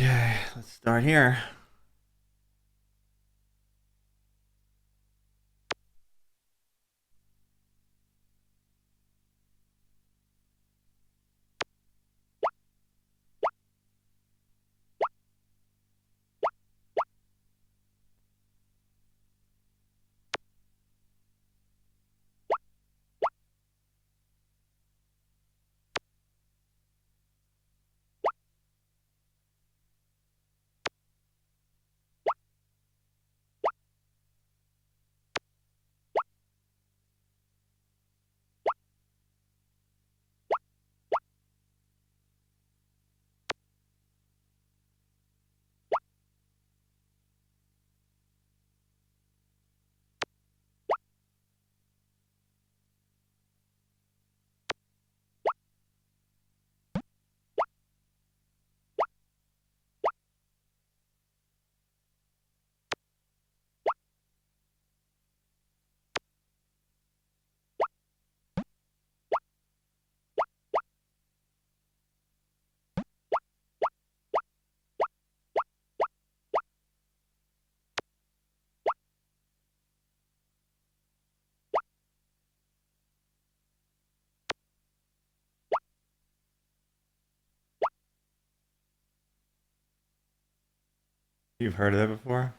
Okay, let's start here. You've heard of that before?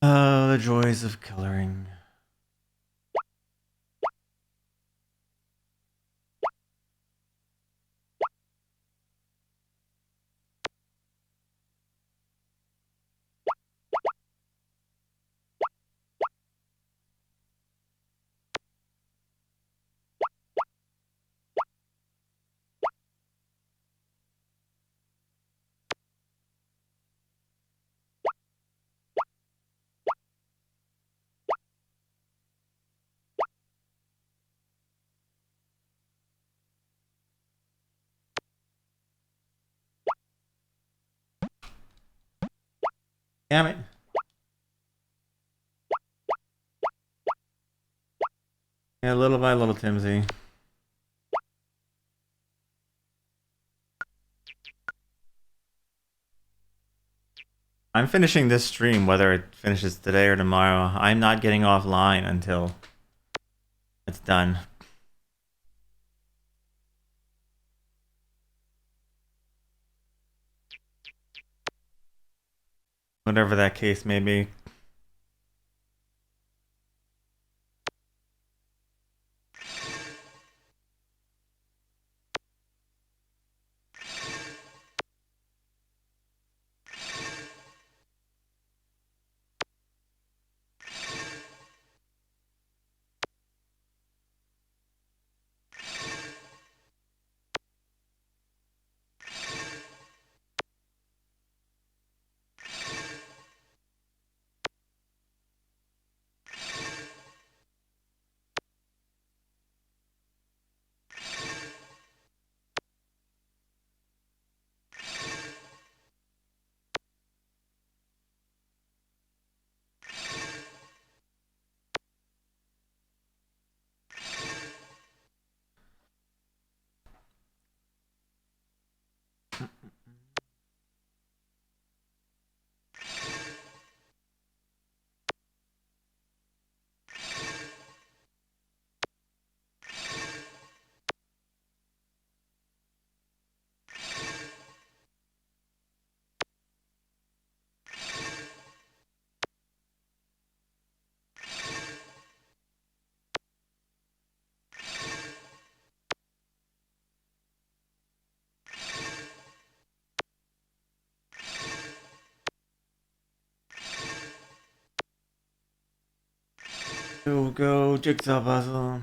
Oh, the joys of coloring. Damn it. Yeah, little by little, Timsy. I'm finishing this stream, whether it finishes today or tomorrow. I'm not getting offline until it's done. Whatever that case may be. Go, jigsaw puzzle.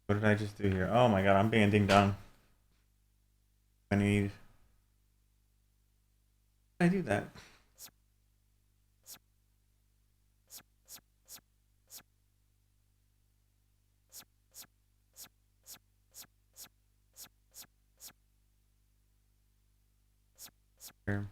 What did I just do here? Oh my god, I'm being ding dong. I need. How did I do that? Here.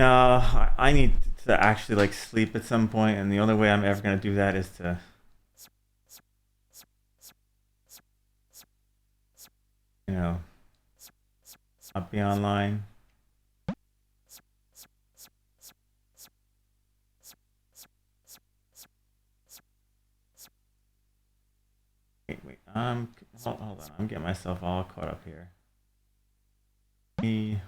No, I need to actually like sleep at some point, and the only way I'm ever gonna do that is to, you know, not be online. Wait. Hold on. I'm getting myself all caught up here. Me.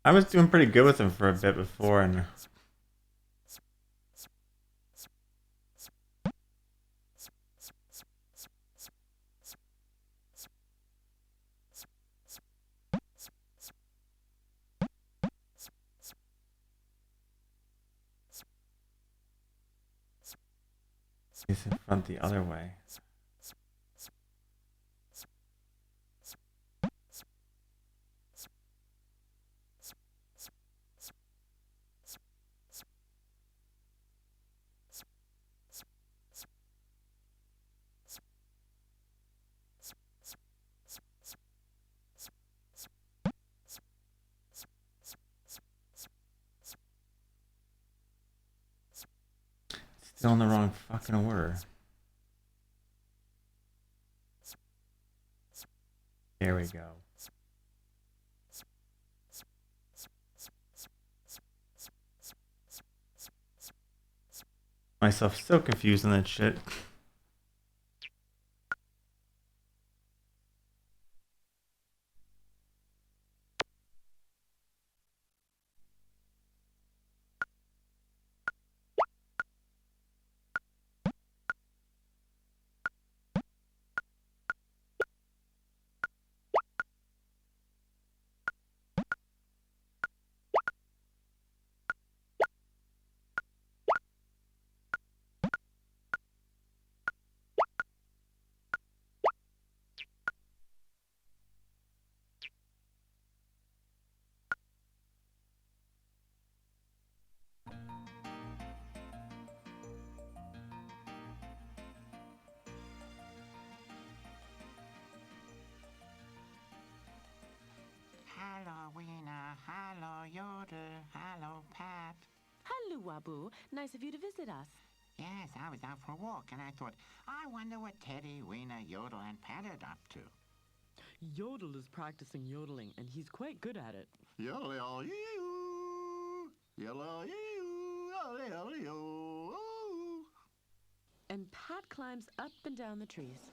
I was doing pretty good with him for a bit before, and he's in front the other way. Still in the wrong fucking order. There we go. Myself so confused on that shit. Wabu. Nice of you to visit us. Yes, I was out for a walk, and I thought, I wonder what Teddy, Weena, Yodel, and Pat are up to. Yodel is practicing yodeling, and he's quite good at it. Yodel-ee-oo, yodel-ee-oo, yodel-ee-oo. And Pat climbs up and down the trees.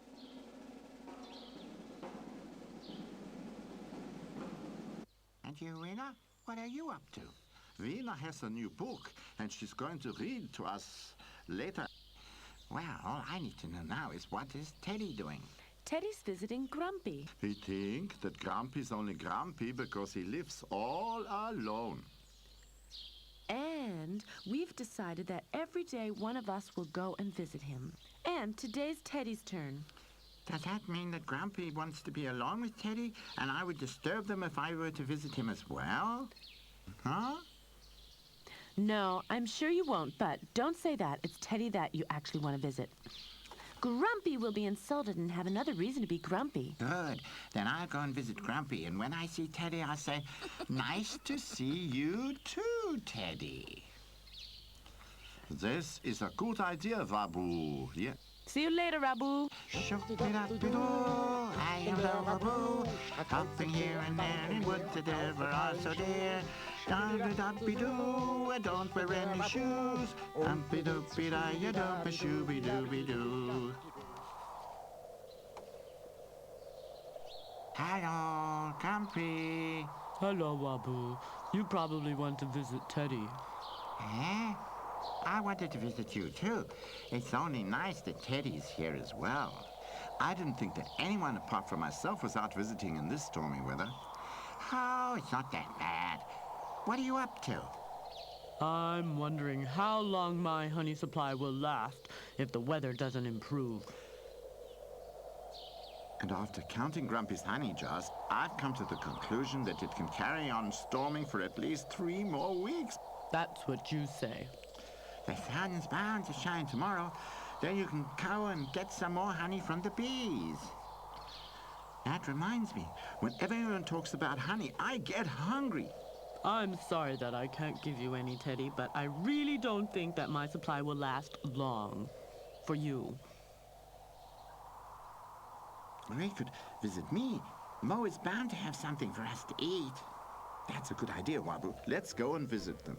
And you, Weena, what are you up to? Weena has a new book, and she's going to read to us later. Well, all I need to know now is what is Teddy doing? Teddy's visiting Grumpy. We think that Grumpy's only grumpy because he lives all alone. And we've decided that every day one of us will go and visit him. And today's Teddy's turn. Does that mean that Grumpy wants to be alone with Teddy, and I would disturb them if I were to visit him as well? Huh? No, I'm sure you won't, but don't say that. It's Teddy that you actually want to visit. Grumpy will be insulted and have another reason to be grumpy. Good. Then I'll go and visit Grumpy, and when I see Teddy, I'll say, nice to see you too, Teddy. This is a good idea, Wabu. Yeah. See you later, Rabu. Shoo-dee-da-dee-doo, I am the Wabu, hopping here and there in woods that ever are so dear. Da-da-da-dee-doo, I don't wear any shoes. Umpy-doopy-da-ya-doopy-shooby-dooby-doo. Hello, Grumpy. Hello, Wabu. You probably want to visit Teddy. Eh? I wanted to visit you, too. It's only nice that Teddy's here as well. I didn't think that anyone apart from myself was out visiting in this stormy weather. Oh, it's not that bad. What are you up to? I'm wondering how long my honey supply will last if the weather doesn't improve. And after counting Grumpy's honey jars, I've come to the conclusion that it can carry on storming for at least 3 more weeks. That's what you say. The sun's bound to shine tomorrow. Then you can go and get some more honey from the bees. That reminds me, whenever anyone talks about honey, I get hungry. I'm sorry that I can't give you any, Teddy, but I really don't think that my supply will last long. For you. They could visit me. Mo is bound to have something for us to eat. That's a good idea, Wabu. Let's go and visit them.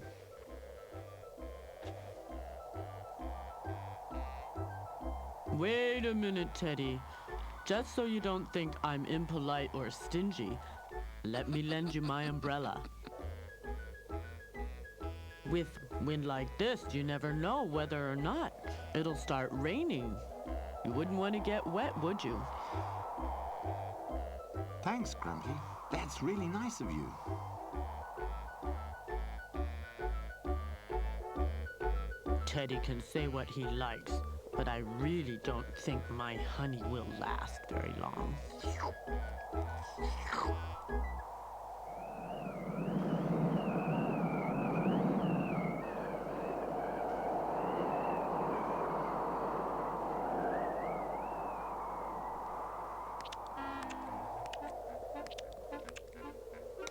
Wait a minute, Teddy. Just so you don't think I'm impolite or stingy, let me lend you my umbrella. With wind like this, you never know whether or not it'll start raining. You wouldn't want to get wet, would you? Thanks, Grumpy. That's really nice of you. Teddy can say what he likes, but I really don't think my honey will last very long.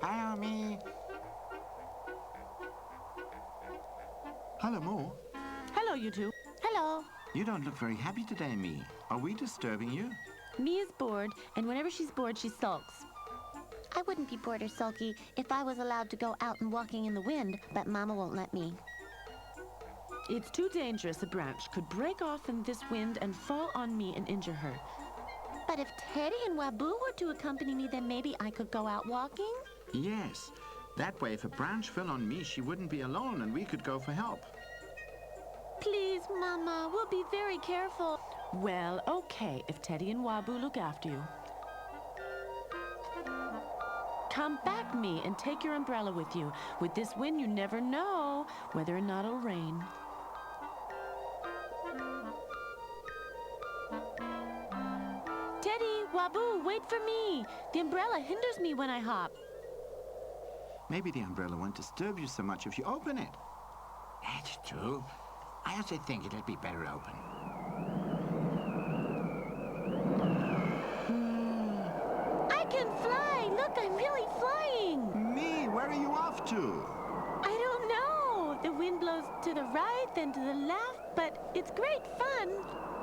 Hello, me. Hello, Mo. Hello, you two. Hello. You don't look very happy today, Me. Are we disturbing you? Me is bored, and whenever she's bored, she sulks. I wouldn't be bored or sulky if I was allowed to go out and walking in the wind, but Mama won't let me. It's too dangerous. A branch could break off in this wind and fall on me and injure her. But if Teddy and Wabu were to accompany me, then maybe I could go out walking? Yes. That way, if a branch fell on me, she wouldn't be alone and we could go for help. Please, Mama, we'll be very careful. Well, okay, if Teddy and Wabu look after you. Come back, me, and take your umbrella with you. With this wind, you never know whether or not it'll rain. Teddy, Wabu, wait for me. The umbrella hinders me when I hop. Maybe the umbrella won't disturb you so much if you open it. That's true. I also think it'll be better open. I can fly! Look, I'm really flying! Me, where are you off to? I don't know. The wind blows to the right, then to the left, but it's great fun.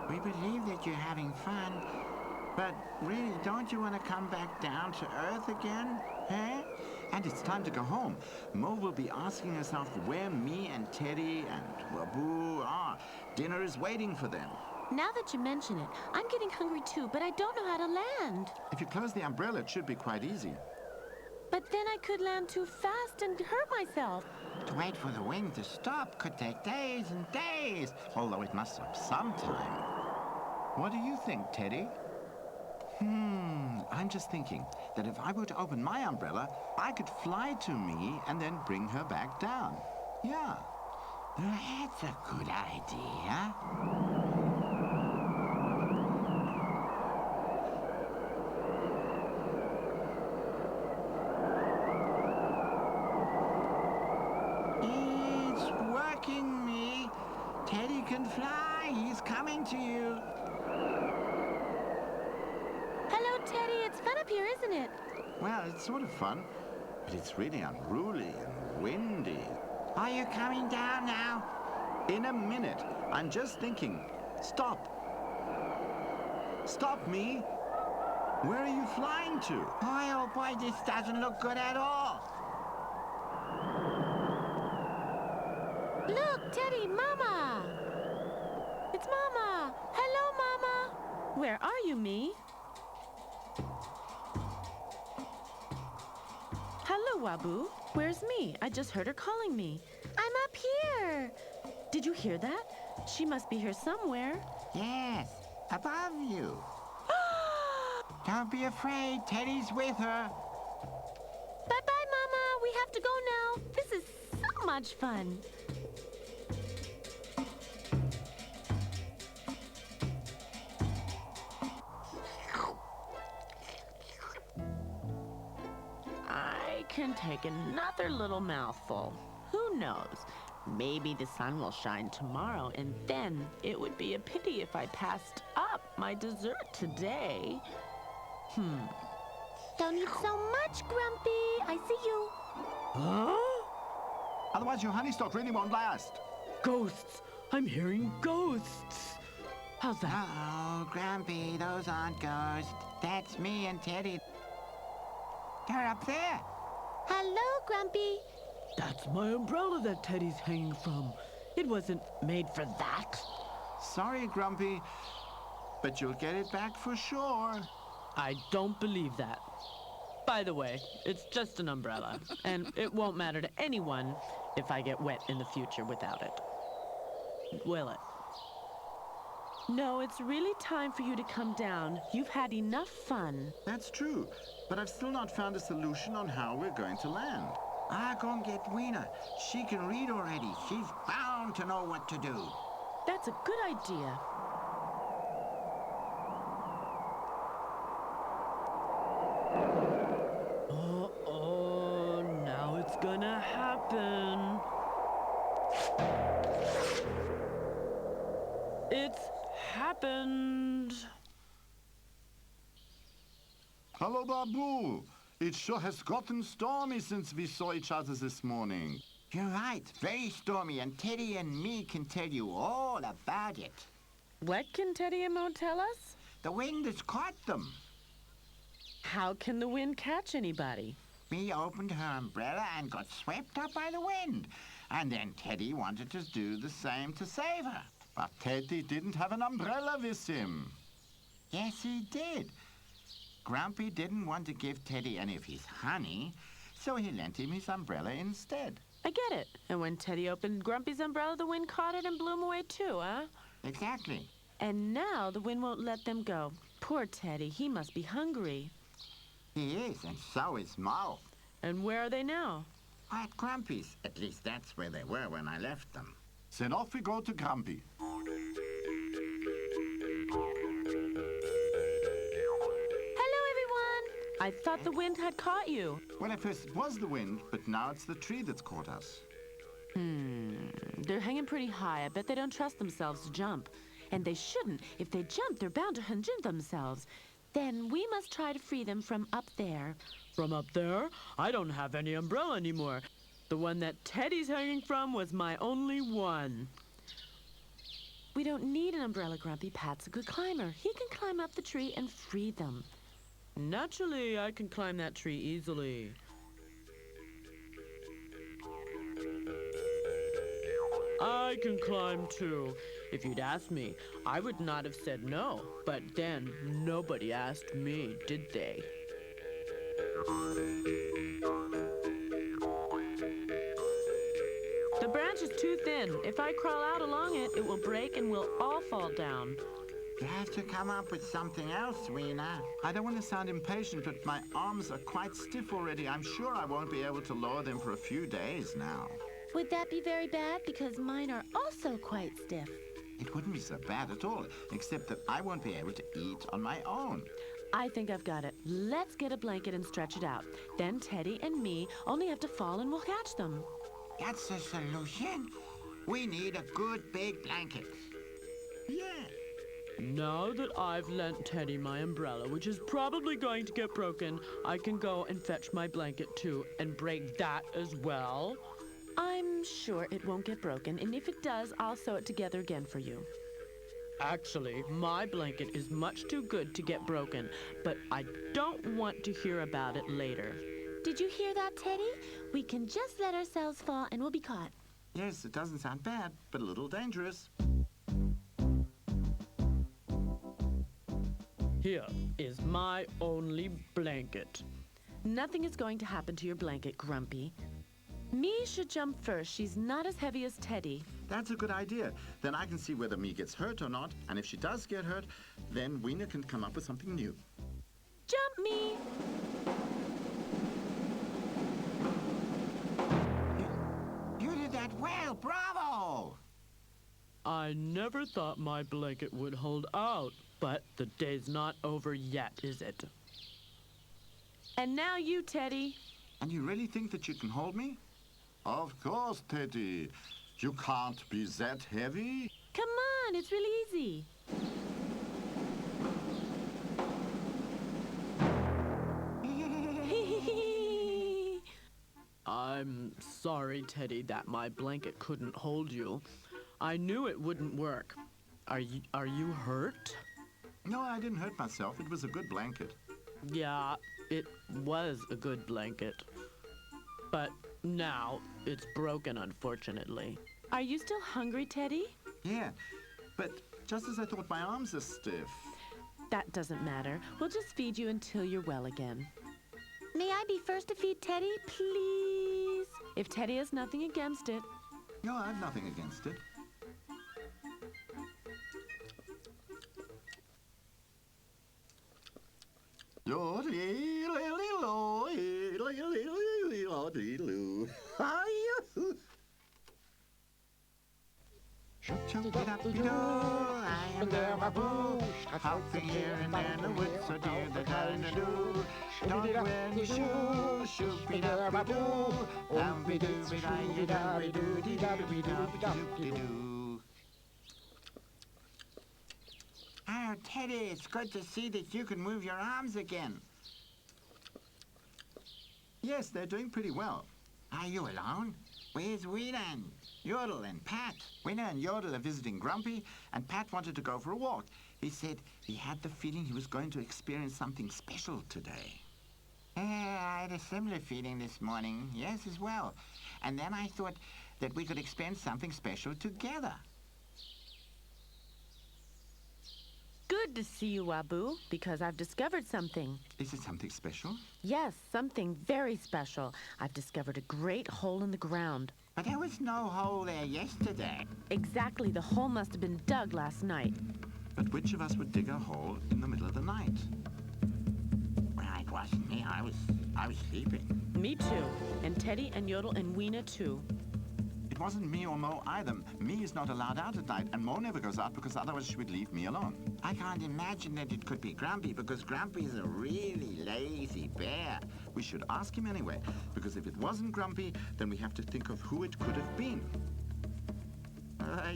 We believe that you're having fun, but really, don't you want to come back down to Earth again? Huh? And it's time to go home. Mo will be asking herself where me and Teddy and Wabu are. Dinner is waiting for them. Now that you mention it, I'm getting hungry too, but I don't know how to land. If you close the umbrella, it should be quite easy. But then I could land too fast and hurt myself. To wait for the wind to stop could take days and days, although it must stop sometime. What do you think, Teddy? I'm just thinking that if I were to open my umbrella, I could fly to me and then bring her back down. Yeah. That's a good idea. It's working, me. Teddy can fly. He's coming to you. Hello, Teddy. It's fun up here, isn't it? Well, it's sort of fun, but it's really unruly and windy. Are you coming down now? In a minute. I'm just thinking. Stop. Stop, me. Where are you flying to? Boy, oh boy, this doesn't look good at all. Look, Teddy, Mama. It's Mama. Hello, Mama. Where are you, me? Hello, Wabu. Where's me? I just heard her calling me. I'm up here. Did you hear that? She must be here somewhere. Yes, above you. Don't be afraid. Teddy's with her. Bye-bye, Mama. We have to go now. This is so much fun. I can take another little mouthful. Who knows? Maybe the sun will shine tomorrow, and then it would be a pity if I passed up my dessert today. Don't eat so much, Grumpy. I see you. Otherwise, your honey stock really won't last. Ghosts! I'm hearing ghosts! How's that? Uh-oh, Grumpy, those aren't ghosts. That's me and Teddy. They're up there. Hello, Grumpy. That's my umbrella that Teddy's hanging from. It wasn't made for that. Sorry, Grumpy, but you'll get it back for sure. I don't believe that. By the way, it's just an umbrella, and it won't matter to anyone if I get wet in the future without it. Will it? No, it's really time for you to come down. You've had enough fun. That's true, but I've still not found a solution on how we're going to land. I'll go and get Weena. She can read already. She's bound to know what to do. That's a good idea. Oh, now it's gonna happen. It's happened. Hello, Babu. It sure has gotten stormy since we saw each other this morning. You're right. Very stormy, and Teddy and me can tell you all about it. What can Teddy and Mo tell us? The wind has caught them. How can the wind catch anybody? Me opened her umbrella and got swept up by the wind. And then Teddy wanted to do the same to save her. But Teddy didn't have an umbrella with him. Yes, he did. Grumpy didn't want to give Teddy any of his honey, so he lent him his umbrella instead. I get it. And when Teddy opened Grumpy's umbrella, the wind caught it and blew him away too, huh? Exactly. And now the wind won't let them go. Poor Teddy, he must be hungry. He is, and so is Mo. And where are they now? At Grumpy's. At least that's where they were when I left them. Then off we go to Grumpy. Hello, everyone! I thought the wind had caught you. Well, at first it was the wind, but now it's the tree that's caught us. They're hanging pretty high. I bet they don't trust themselves to jump. And they shouldn't. If they jump, they're bound to injure themselves. Then we must try to free them from up there. From up there? I don't have any umbrella anymore. The one that Teddy's hanging from was my only one. We don't need an umbrella, Grumpy. Pat's a good climber. He can climb up the tree and free them. Naturally, I can climb that tree easily. I can climb too. If you'd asked me, I would not have said no. But then, nobody asked me, did they? The branch is too thin. If I crawl out along it, it will break and we'll all fall down. You have to come up with something else, Weena. I don't want to sound impatient, but my arms are quite stiff already. I'm sure I won't be able to lower them for a few days now. Would that be very bad? Because mine are also quite stiff. It wouldn't be so bad at all, except that I won't be able to eat on my own. I think I've got it. Let's get a blanket and stretch it out. Then Teddy and me only have to fall and we'll catch them. That's the solution. We need a good big blanket. Yeah. Now that I've lent Teddy my umbrella, which is probably going to get broken, I can go and fetch my blanket too and break that as well. I'm sure it won't get broken, and if it does, I'll sew it together again for you. Actually, my blanket is much too good to get broken, but I don't want to hear about it later. Did you hear that, Teddy? We can just let ourselves fall and we'll be caught. Yes, it doesn't sound bad, but a little dangerous. Here is my only blanket. Nothing is going to happen to your blanket, Grumpy. Me should jump first. She's not as heavy as Teddy. That's a good idea. Then I can see whether me gets hurt or not, and if she does get hurt, then Weena can come up with something new. Jump me! You did that well, bravo! I never thought my blanket would hold out, but the day's not over yet, is it? And now you, Teddy. And you really think that you can hold me? Of course, Teddy. You can't be that heavy. Come on, it's really easy. I'm sorry, Teddy, that my blanket couldn't hold you. I knew it wouldn't work. Are you hurt? No, I didn't hurt myself. It was a good blanket. Yeah, it was a good blanket. But now it's broken, unfortunately. Are you still hungry, Teddy? Yeah, but just as I thought my arms are stiff. That doesn't matter. We'll just feed you until you're well again. May I be first to feed Teddy, please? If Teddy has nothing against it. No, I have nothing against it. I am the baboo, hopping here and there in the woods, so dear that I do. Don't wear any shoes, shoopy-doo-doo, doo-be-doo-be-doo-dee-doo-be-doo-be-doo-be-doo. Oh, Teddy, it's good to see that you can move your arms again. Yes, they're doing pretty well. Are you alone? Where's Weena and Yodel and Pat? Weena and Yodel are visiting Grumpy, and Pat wanted to go for a walk. He said he had the feeling he was going to experience something special today. I had a similar feeling this morning, yes, as well. And then I thought that we could experience something special together. Good to see you, Wabu, because I've discovered something. Is it something special? Yes, something very special. I've discovered a great hole in the ground. But there was no hole there yesterday. Exactly, the hole must have been dug last night. But which of us would dig a hole in the middle of the night? Well, it wasn't me. I was sleeping. Me too. And Teddy and Yodel and Weena too. It wasn't me or Mo either. Me is not allowed out at night, and Mo never goes out because otherwise she would leave me alone. I can't imagine that it could be Grumpy, because Grumpy is a really lazy bear. We should ask him anyway, because if it wasn't Grumpy, then we have to think of who it could have been.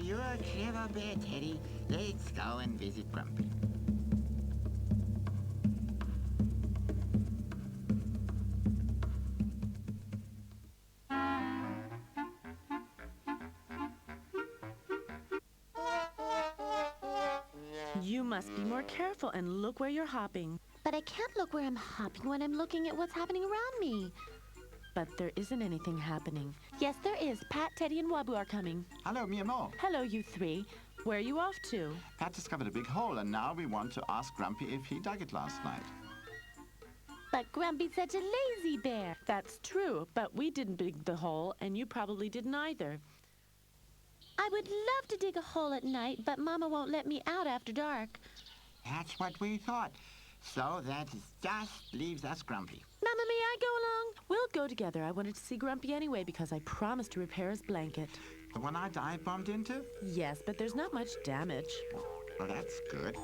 You're a clever bear, Teddy. Let's go and visit Grumpy. You must be more careful and look where you're hopping. But I can't look where I'm hopping when I'm looking at what's happening around me. But there isn't anything happening. Yes, there is. Pat, Teddy, and Wabu are coming. Hello, Mia Mo. Hello, you three. Where are you off to? Pat discovered a big hole, and now we want to ask Grumpy if he dug it last night. But Grumpy's such a lazy bear. That's true, but we didn't dig the hole, and you probably didn't either. I would love to dig a hole at night, but Mama won't let me out after dark. That's what we thought. So that just leaves us Grumpy. Mama, may I go along? We'll go together. I wanted to see Grumpy anyway because I promised to repair his blanket. The one I dive bombed into? Yes, but there's not much damage. Well, that's good.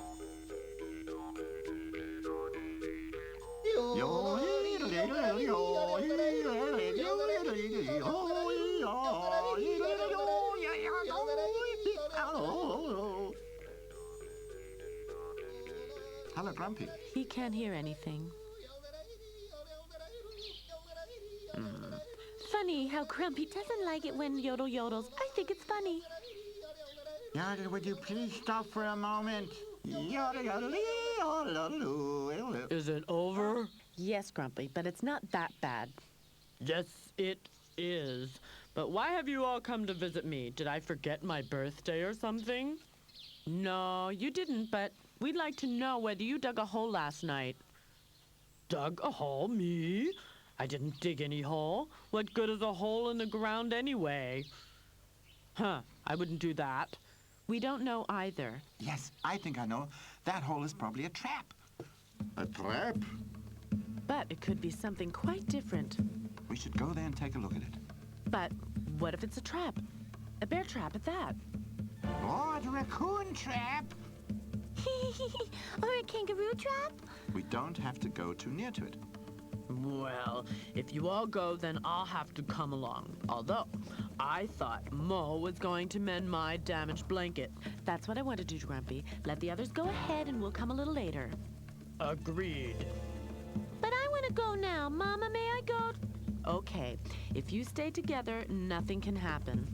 Hello, Grumpy. He can't hear anything. Funny how Grumpy doesn't like it when Yodel yodels. I think it's funny. Yodel, would you please stop for a moment? Is it over? Yes, Grumpy, but it's not that bad. Yes, it is. But why have you all come to visit me? Did I forget my birthday or something? No, you didn't, but we'd like to know whether you dug a hole last night. Dug a hole? Me? I didn't dig any hole. What good is a hole in the ground anyway? Huh, I wouldn't do that. We don't know either. Yes, I think I know. That hole is probably a trap. A trap? But it could be something quite different. We should go there and take a look at it. But what if it's a trap? A bear trap at that. Or a raccoon trap. Or a kangaroo trap? We don't have to go too near to it. Well, if you all go, then I'll have to come along. Although, I thought Mo was going to mend my damaged blanket. That's what I want to do, Grumpy. Let the others go ahead and we'll come a little later. Agreed. But I want to go now. Mama, may I go? Okay, if you stay together, nothing can happen.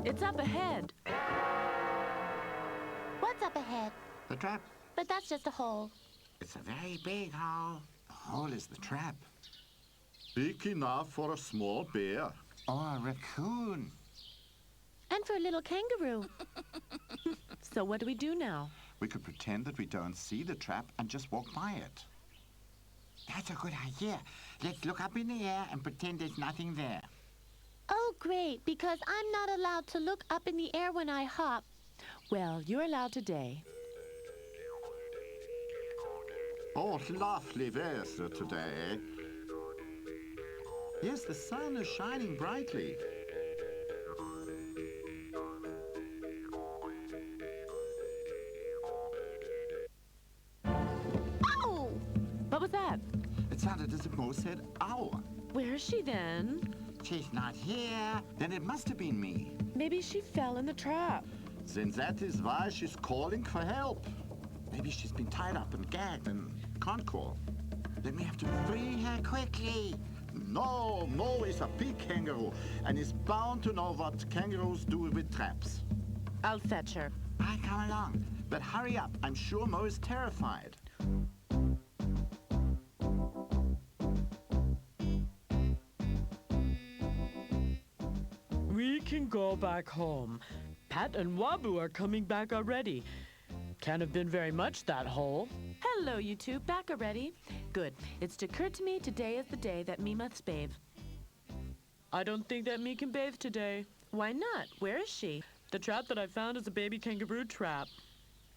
It's up ahead. What's up ahead? The trap. But that's just a hole. It's a very big hole. The hole is the trap. Big enough for a small bear. Or a raccoon. And for a little kangaroo. So what do we do now? We could pretend that we don't see the trap and just walk by it. That's a good idea. Let's look up in the air and pretend there's nothing there. Oh, great, because I'm not allowed to look up in the air when I hop. Well, you're allowed today. Oh, lovely weather today. Yes, the sun is shining brightly. Oh! What was that? It sounded as if Mo said, ow. Where is she then? She's not here. Then it must have been me. Maybe she fell in the trap. Then that is why she's calling for help. Maybe she's been tied up and gagged and can't call. Then we have to free her quickly. No, Mo is a big kangaroo and is bound to know what kangaroos do with traps. I'll fetch her. I come along. But hurry up. I'm sure Mo is terrified. We can go back home. Pat and Wabu are coming back already. Can't have been very much, that hole. Hello, you two. Back already? Good. It's occurred to me today is the day that me must bathe. I don't think that me can bathe today. Why not? Where is she? The trap that I found is a baby kangaroo trap.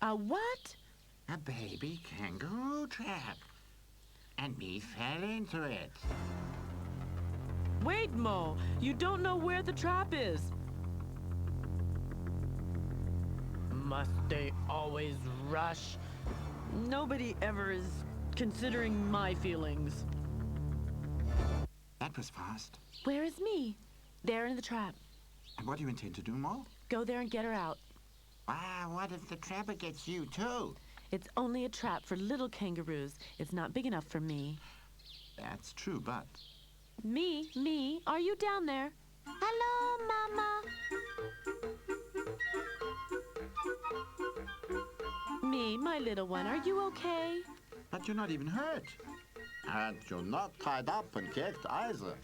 A what? A baby kangaroo trap. And me fell into it. Wait, Mo. You don't know where the trap is. Must they always rush? Nobody ever is considering my feelings. That was fast. Where is me? There in the trap. And what do you intend to do, Mo? Go there and get her out. Wow, what if the trapper gets you too? It's only a trap for little kangaroos. It's not big enough for me. That's true, but Me, are you down there? Hello, Mama. Me, my little one, are you okay? you're not even hurt. And you're not tied up and gagged either.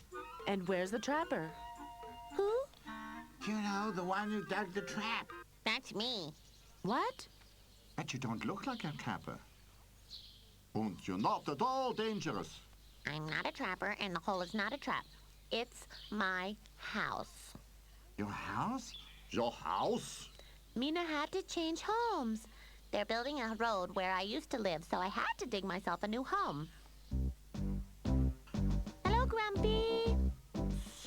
And where's the trapper? Who? You know, the one who dug the trap. That's me. What? But you don't look like a trapper. And you're not at all dangerous. I'm not a trapper, and the hole is not a trap. It's my house. Your house? Your house? Mina had to change homes. They're building a road where I used to live, so I had to dig myself a new home. Hello, Grumpy.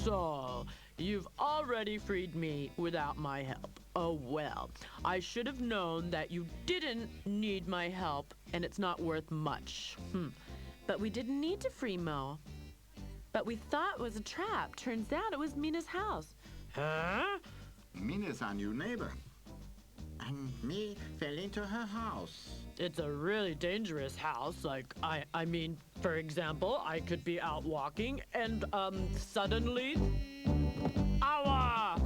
So, you've already freed me without my help. Oh well, I should have known that you didn't need my help, and it's not worth much. But we didn't need to free Mo. But we thought it was a trap. Turns out it was Mina's house. Huh? Mina's our new neighbor. And me fell into her house. It's a really dangerous house. Like, I mean, for example, I could be out walking and, suddenly... Awa!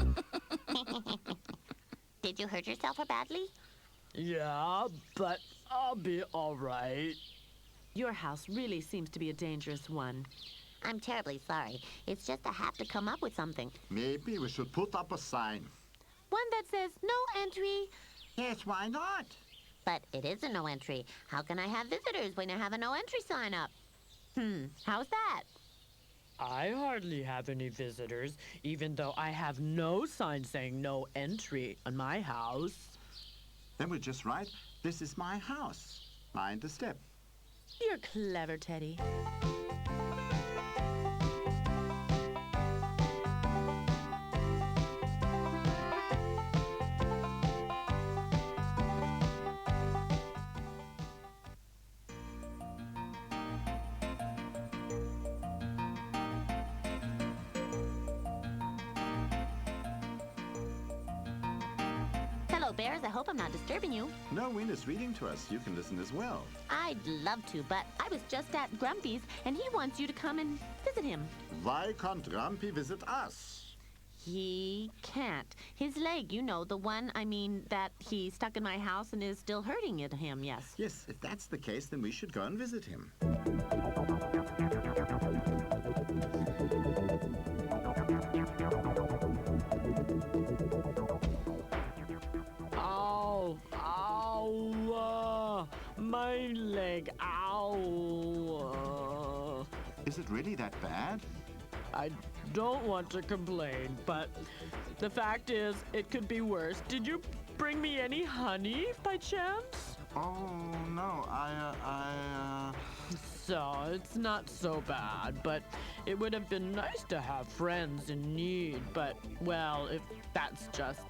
Did you hurt yourself badly? Yeah, but I'll be all right. Your house really seems to be a dangerous one. I'm terribly sorry. It's just I have to come up with something. Maybe we should put up a sign. One that says no entry. Yes, why not? But it is a no entry. How can I have visitors when I have a no entry sign up? How's that? I hardly have any visitors, even though I have no sign saying no entry on my house. Then we just write, "This is my house." Mind the step. You're clever, Teddy. Hello, Bears. I hope I'm not disturbing you. No, Win is reading to us. You can listen as well. I'd love to, but I was just at Grumpy's, and he wants you to come and visit him. Why can't Grumpy visit us? He can't. His leg, you know, the one, that he stuck in my house and is still hurting him, yes. Yes, if that's the case, then we should go and visit him. Ow! Ow! My leg! Ow! Is it really that bad? I don't want to complain, but the fact is, it could be worse. Did you bring me any honey by chance? Oh, no, So, it's not so bad, but it would have been nice to have friends in need. But, well, if that's just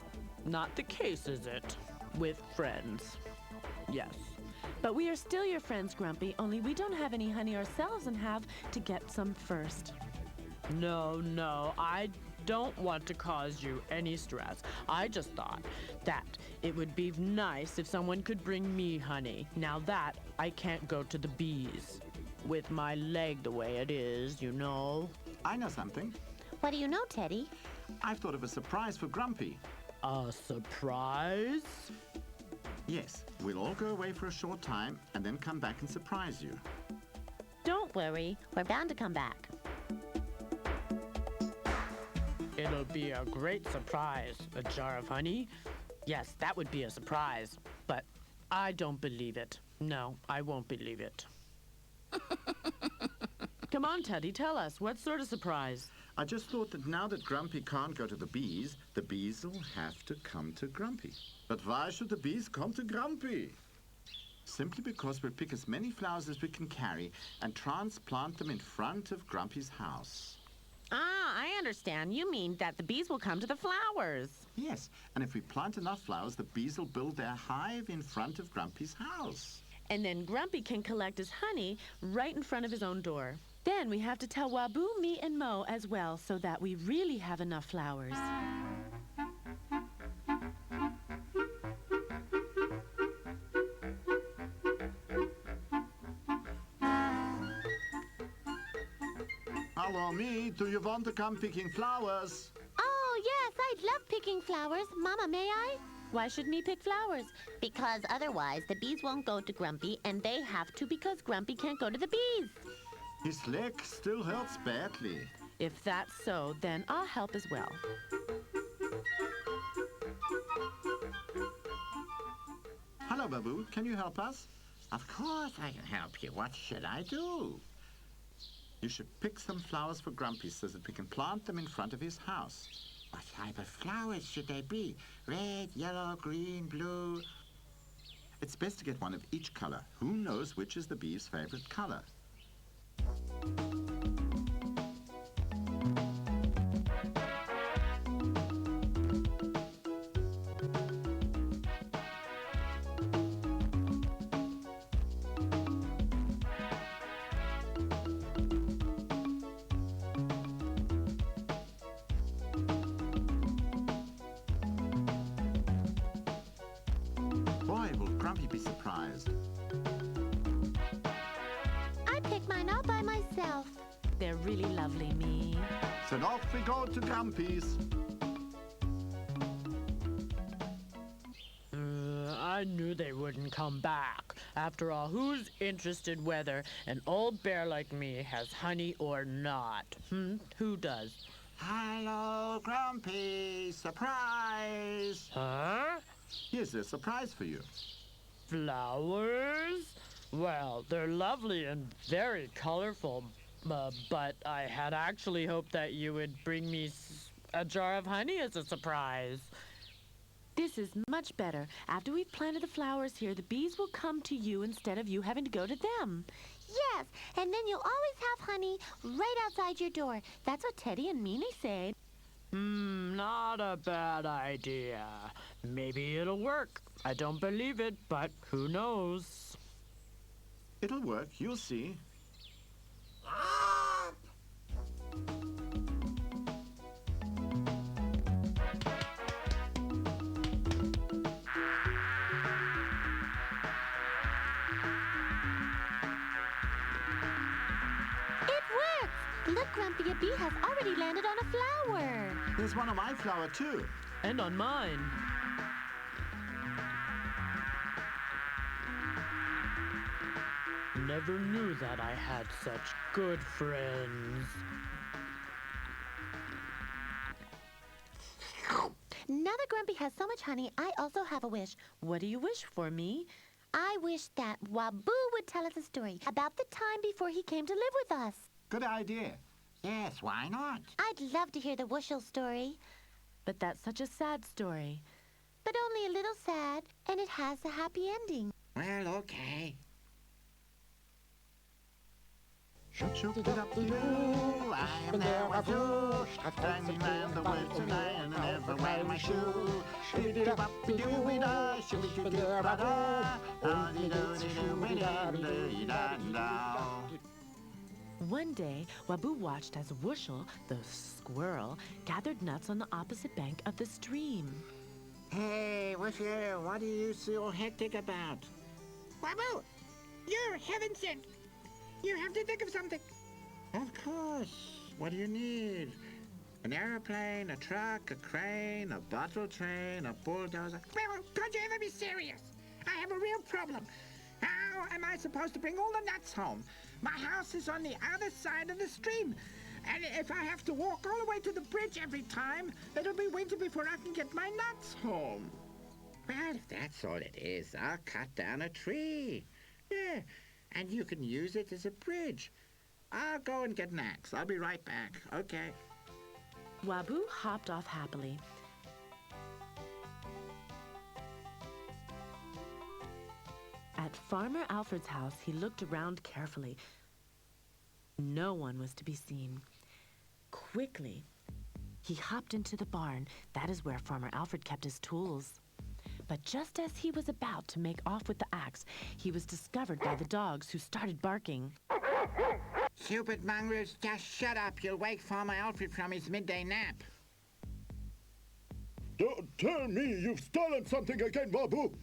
not the case, is it? With friends. Yes. But we are still your friends, Grumpy, only we don't have any honey ourselves and have to get some first. No, I don't want to cause you any stress. I just thought that it would be nice if someone could bring me honey. Now that I can't go to the bees. With my leg the way it is, you know. I know something. What do you know, Teddy? I've thought of a surprise for Grumpy. A surprise? Yes, we'll all go away for a short time and then come back and surprise you. Don't worry. We're bound to come back. It'll be a great surprise. A jar of honey? Yes, that would be a surprise. But I don't believe it. No, I won't believe it. Come on, Teddy, tell us. What sort of surprise? I just thought that now that Grumpy can't go to the bees will have to come to Grumpy. But why should the bees come to Grumpy? Simply because we'll pick as many flowers as we can carry and transplant them in front of Grumpy's house. Ah, I understand. You mean that the bees will come to the flowers. Yes, and if we plant enough flowers, the bees will build their hive in front of Grumpy's house. And then Grumpy can collect his honey right in front of his own door. Then we have to tell Wabu, me, and Mo as well so that we really have enough flowers. Hello, me. Do you want to come picking flowers? Oh, yes, I'd love picking flowers. Mama, may I? Why should me pick flowers? Because otherwise the bees won't go to Grumpy, and they have to because Grumpy can't go to the bees. His leg still hurts badly. If that's so, then I'll help as well. Hello, Babu. Can you help us? Of course I can help you. What should I do? You should pick some flowers for Grumpy so that we can plant them in front of his house. What type of flowers should they be? Red, yellow, green, blue? It's best to get one of each color. Who knows which is the bee's favorite color? Boy, will Grumpy be surprised. I picked mine all by myself. They're really lovely, me. So off we go to Grumpy's. I knew they wouldn't come back. After all, who's interested whether an old bear like me has honey or not? Who does? Hello, Grumpy. Surprise! Huh? Here's a surprise for you. Flowers? Well, they're lovely and very colorful, but I had actually hoped that you would bring me a jar of honey as a surprise. This is much better. After we've planted the flowers here, the bees will come to you instead of you having to go to them. Yes, and then you'll always have honey right outside your door. That's what Teddy and Meanie say. Not a bad idea. Maybe it'll work. I don't believe it, but who knows? It'll work, you'll see. It works! Look, Grumpy, a bee has already landed on a flower. There's one on my flower, too. And on mine. Never knew that I had such good friends. Now that Grumpy has so much honey, I also have a wish. What do you wish for, me? I wish that Waboo would tell us a story about the time before he came to live with us. Good idea. Yes, why not? I'd love to hear the Wushel story, But that's such a sad story. but only a little sad, and it has a happy ending. Well, okay. Shoop-shoop-a-dop-dee-doo, I am there with you. Standing round the woods tonight and I never wear my shoe. Shoo-dee-doo-bop-dee-doo-wee-da, shoo-dee-doo-ba-da, da-dee-doo-dee-doo-wee-da-dee-da-da-da. One day, Waboo watched as Wooshel, the squirrel, gathered nuts on the opposite bank of the stream. Hey, Wushel, what are you so hectic about? Waboo, you're heaven sent. You have to think of something. Of course. What do you need? An airplane, a truck, a crane, a bottle train, a bulldozer. Well, can't you ever be serious? I have a real problem. How am I supposed to bring all the nuts home? My house is on the other side of the stream. And if I have to walk all the way to the bridge every time, it'll be winter before I can get my nuts home. Well, if that's all it is, I'll cut down a tree. Yeah, and you can use it as a bridge. I'll go and get an axe. I'll be right back. Okay. Waboo hopped off happily. At Farmer Alfred's house, he looked around carefully. No one was to be seen. Quickly, he hopped into the barn. That is where Farmer Alfred kept his tools. But just as he was about to make off with the axe, he was discovered by the dogs, who started barking. Stupid mongrels, just shut up. You'll wake Farmer Alfred from his midday nap. Don't tell me you've stolen something again, Waboo.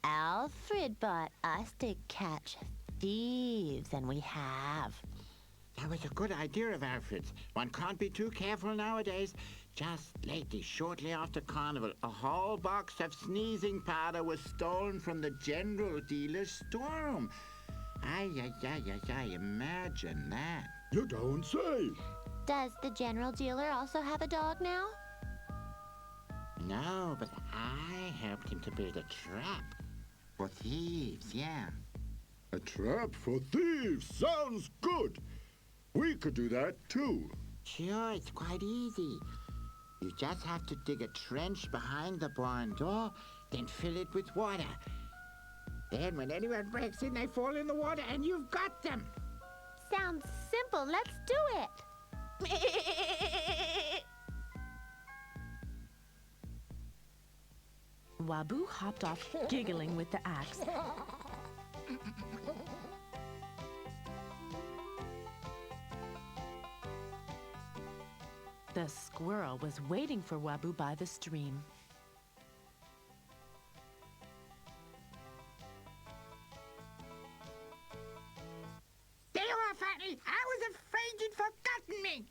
Alfred bought us to catch thieves, and we have. That was a good idea of Alfred's. One can't be too careful nowadays. Just lately, shortly after Carnival, a whole box of sneezing powder was stolen from the general dealer's storeroom. Ay, imagine that. You don't say. Does the general dealer also have a dog now? No, but I helped him to build a trap. For thieves, yeah. A trap for thieves sounds good. We could do that too. Sure, it's quite easy. You just have to dig a trench behind the barn door, then fill it with water. Then when anyone breaks in, they fall in the water and you've got them. Sounds simple. Let's do it. Wabu hopped off, giggling with the axe. The squirrel was waiting for Wabu by the stream. There you are, Fatty. I was afraid you'd forgotten me.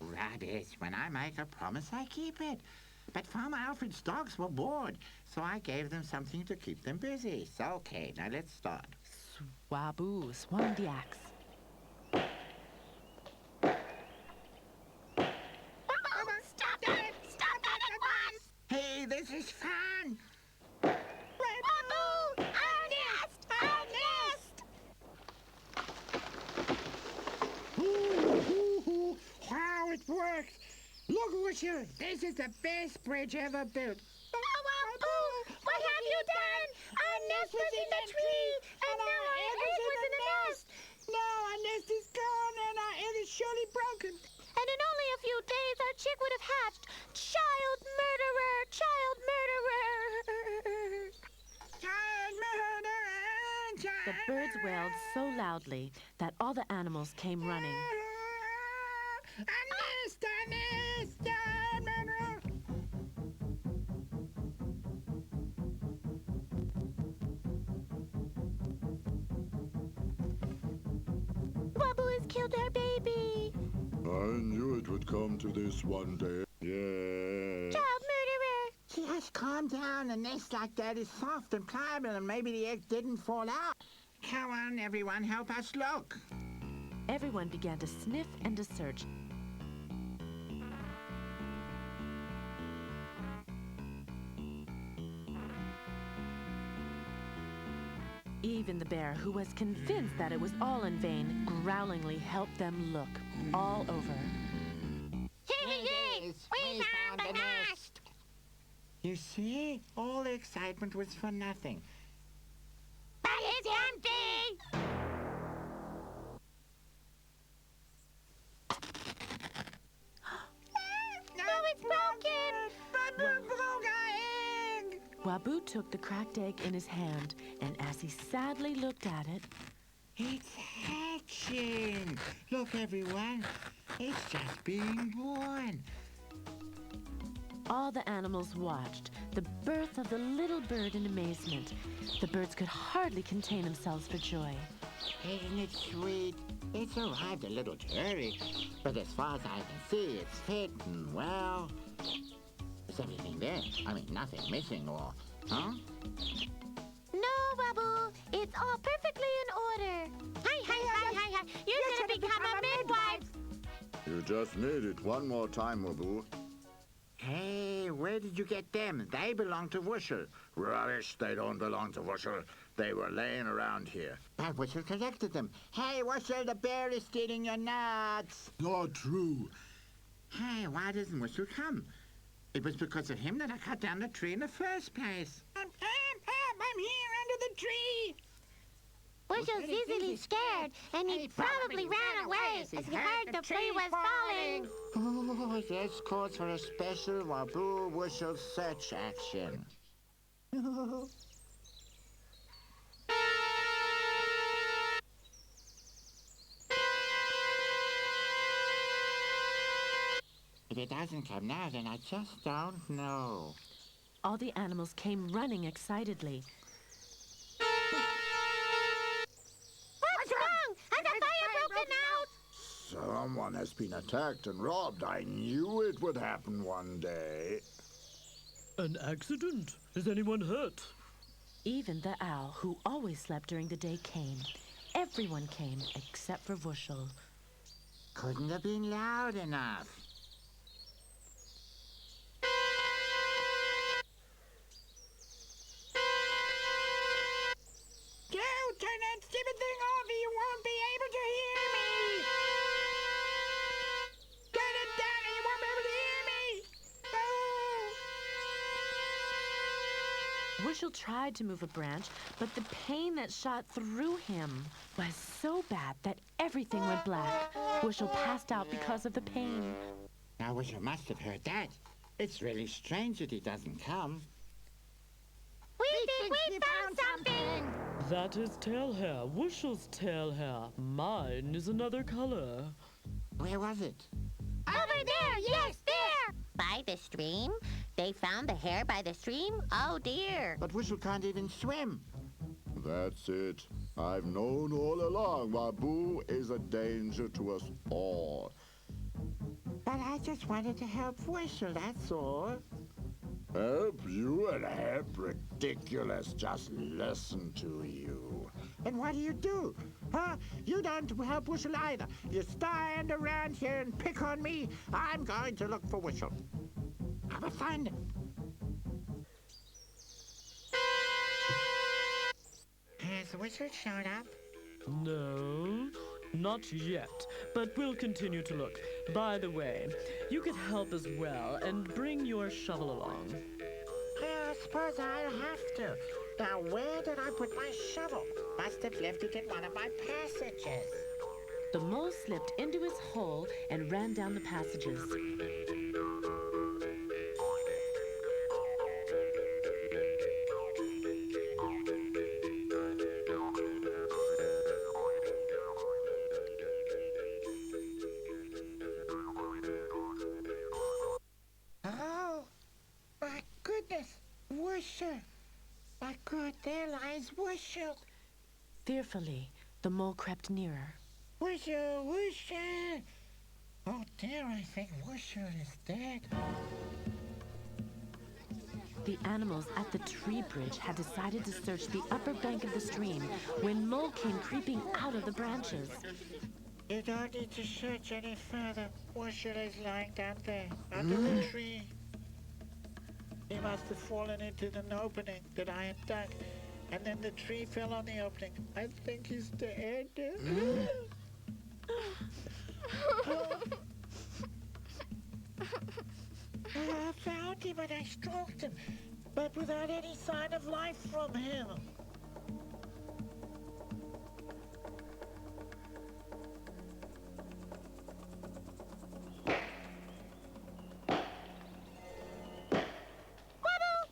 Rubbish. When I make a promise, I keep it. But Farmer Alfred's dogs were bored, so I gave them something to keep them busy. So, okay, now let's start. Wabu swung the axe. Stop that! Stop that at once! Hey, this is fun! Wabu! Our nest! Our nest! Wow, it worked! Look, Wusher, this is the best bridge ever built. Oh, Wabu! What have you done? Our nest was in the tree, and now our egg was in the nest. Now our nest is gone, and our egg is surely broken. And in only a few days, our chick would have hatched. Child murderer! Child murderer! Child murderer! Child The birds wailed so loudly that all the animals came running. A nest! A nest! Child murderer! Wabu has killed our baby. I knew it would come to this one day. Yeah. Child murderer! Just calm down. A nest like that is soft and pliable, and maybe the egg didn't fall out. Come on, everyone, help us look. Everyone began to sniff and to search. Even the bear, who was convinced that it was all in vain, growlingly helped them look all over. Here it is! We found the nest! You see, all the excitement was for nothing. But it's empty! No, it's broken! Wabu broke our egg! Wabu took the cracked egg in his hand, and as he sadly looked at it, It's hatching. Look, everyone. It's just being born. all the animals watched the birth of the little bird in amazement. The birds could hardly contain themselves for joy. Isn't it sweet? It's arrived a little early, but as far as I can see, it's fit and well. Is everything there? I mean, nothing missing or, huh? No, Wabu. It's all perfectly in order. Hi. You're gonna become a midwife. You just need it one more time, Wabu. Hey, where did you get them? They belong to Wusher. Rubbish, they don't belong to Wushel. They were laying around here. But Wusher collected them. Hey, Wusher, the bear is stealing your nuts. Not true. Hey, why doesn't Wusher come? It was because of him that I cut down the tree in the first place. I'm here under the tree! Wushel's easily scared, and he probably ran away as he heard the tree was falling. Oh, this calls for a special Wabu Wusher search action. If it doesn't come now, then I just don't know. All the animals came running excitedly. What's wrong? Has the fire broken out? Someone has been attacked and robbed. I knew it would happen one day. An accident? Is anyone hurt? Even the owl, who always slept during the day, came. Everyone came except for Wushel. Couldn't have been loud enough. Don't turn that stupid thing off or you won't be able to hear me! Turn it down or you won't be able to hear me! Oh! Wushel tried to move a branch, but the pain that shot through him was so bad that everything went black. Wushel passed out because of the pain. I wish I must have heard that. It's really strange that he doesn't come. We think we found something! That is tail hair. Wushel's tail hair. Mine is another color. Where was it? Over there! Yes, there! By the stream? They found the hair by the stream? Oh, dear. But Whistle can't even swim. That's it. I've known all along Waboo is a danger to us all. But I just wanted to help Whistle, that's all. Help you and help ridiculous. Just listen to you. And what do? Huh? You don't help Whistle either. You stand around here and pick on me. I'm going to look for Whistle. I will find him. Has Whistle shown up? No, not yet, but we'll continue to look. By the way, you could help as well and bring your shovel along. I suppose I'll have to. Now, where did I put my shovel? Must have left it in one of my passages. The mole slipped into his hole and ran down the passages. Oh, my goodness. Whistle. My God, there lies Whistle. Fearfully, the mole crept nearer. Whistle, Whistle. Oh dear, I think Whistle is dead. The animals at the tree bridge had decided to search the upper bank of the stream when Mole came creeping out of the branches. You don't need to search any further. Whistle is lying down there, under the tree. He must have fallen into an opening that I had dug, and then the tree fell on the opening. I think he's dead. I found him and I stroked him, but without any sign of life from him.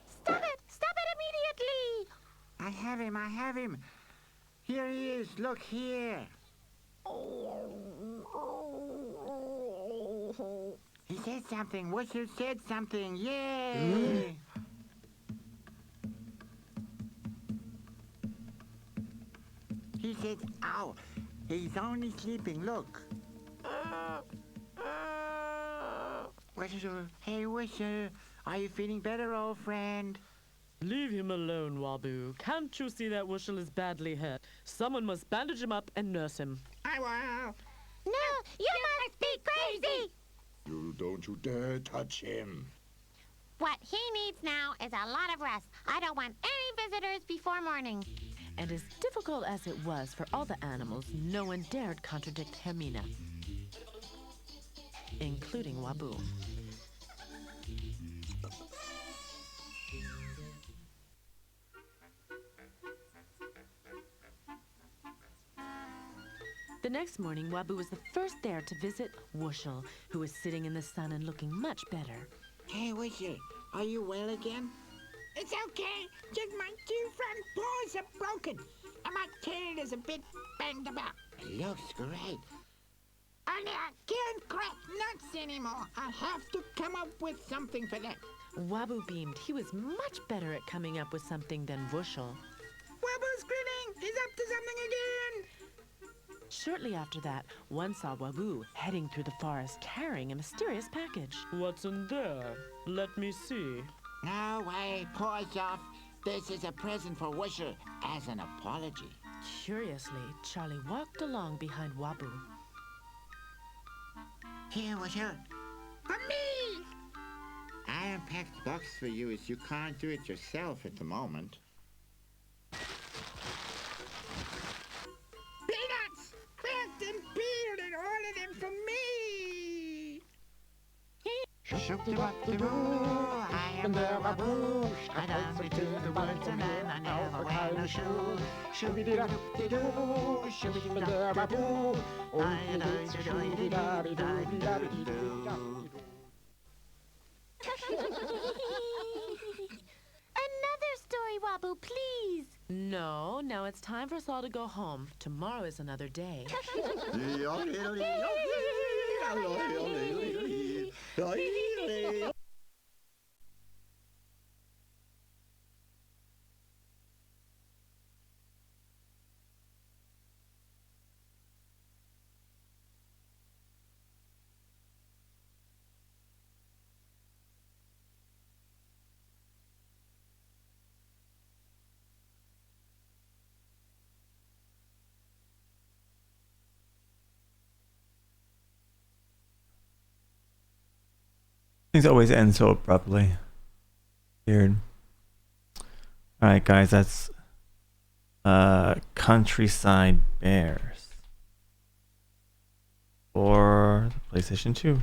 Stop it! Stop it immediately! I have him. Here he is, look here. He said something, Whistle said something, yay! He said, ow, he's only sleeping, look. Whistle, hey Whistle, are you feeling better, old friend? Leave him alone, Waboo. Can't you see that Wushel is badly hurt? Someone must bandage him up and nurse him. I will. No, you must be crazy! You don't you dare touch him. What he needs now is a lot of rest. I don't want any visitors before morning. And as difficult as it was for all the animals, no one dared contradict Hermina, including Waboo. The next morning, Waboo was the first there to visit Wushel, who was sitting in the sun and looking much better. Hey Whistle, are you well again? It's okay. Just my two front paws are broken. And my tail is a bit banged about. Looks great. Only I can't crack nuts anymore. I have to come up with something for that. Waboo beamed. He was much better at coming up with something than Wushel. Waboo's grinning. He's up to something again. Shh! Shortly after that, one saw Wabu heading through the forest carrying a mysterious package. What's in there? Let me see. No way, paws off. This is a present for Wisher as an apology. Curiously, Charlie walked along behind Wabu. Here, Wisher. For me! I unpacked the box for you as you can't do it yourself at the moment. Peanuts! Cracked and peeled and all of them for me! Shoop-de-wop-de-boo, I am the Wabu. I done me to the woods and then I never wear no shoe. Shoop-de-doo-de-doo, shoop-de-doo-de-doo. I-da-da-da-da-da-da-da-da-da-da-da. Another story, Wabu, please. No, now it's time for us all to go home. Tomorrow is another day. Things always end so abruptly. Weird. Alright guys, that's Countryside Bears for the PlayStation 2.